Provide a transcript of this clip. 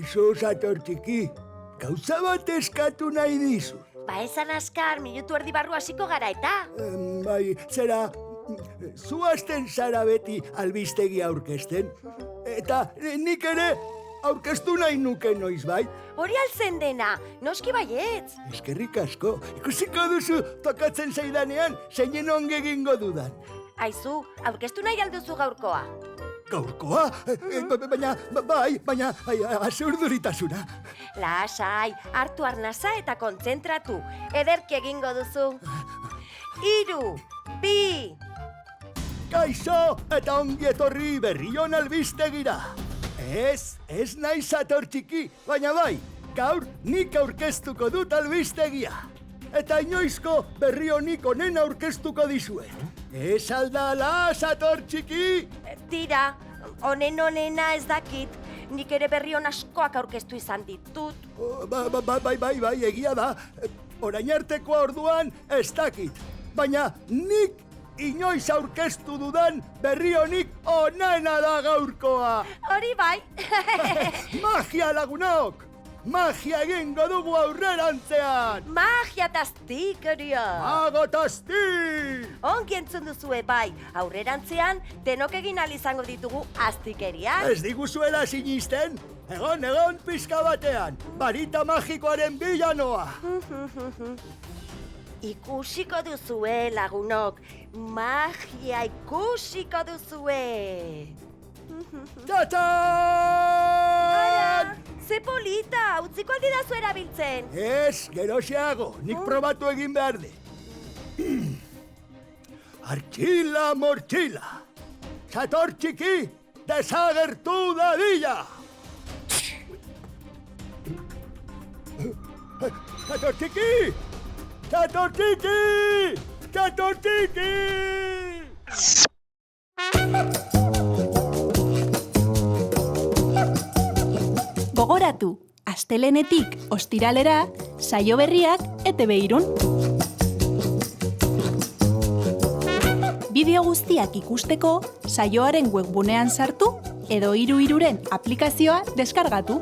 Kaixo, Sator txiki. Gauza bat eskatu nahi dizu. Ba esan askar, minutu erdi barru hasiko gara eta. Bai, zera, zu hasten zara beti albistegi aurkezten. Eta nik ere aurkeztu nahi nuke noiz bai. Hori altzen dena, noski baietz. Eskerrik asko, ikusiko duzu tokatzen zaidanean zeinen onge egingo dudan. Aizu, aurkeztu nahi alduzu gaurkoa. Gaurkoa? Baina, azurduritasuna. Lasai, hartu arnasa eta kontzentratu. Ederki egingo duzu. 3, 2. Kaixo eta ongi etorri berrion albistegira. Ez nahi Sator txiki, baina bai, gaur nik aurkeztuko dut albistegia. Eta inoizko berri honik onen aurkeztuko dizuet. Ez aldala, Sator txiki? Tira, onena ez dakit. Nik ere berri on askoak aurkeztu izan ditut. Bai, egia da. Orain artekoa orduan ez dakit. Baina nik inoiz aurkeztu dudan berri honik onena da gaurkoa. Hori bai. Magia lagunok! Magia egingo dugu aurrerantzean! Magia tastikeria! Mago tasti! Ongi entzun duzue bai, aurrerantzean denok egin ahal izango ditugu astikeriak. Ez diguzuela sinisten? Egon pizka batean, barita magikoaren bilanoa! Ikusiko duzue lagunok, magia ikusiko duzue! Txatxan! Ze polita, utziko aldidazu erabiltzen. Ez, geroxeago, nik probatu egin behar de. Artxila mortxila, Sator txiki, desagertu dadila! Sator txiki! Sator txiki! Sator txiki! Gogoratu, astelehenetik ostiralera, saio berriak ETB Irun. Bideo guztiak ikusteko, saioaren webgunean sartu edo 33ren aplikazioa deskargatu.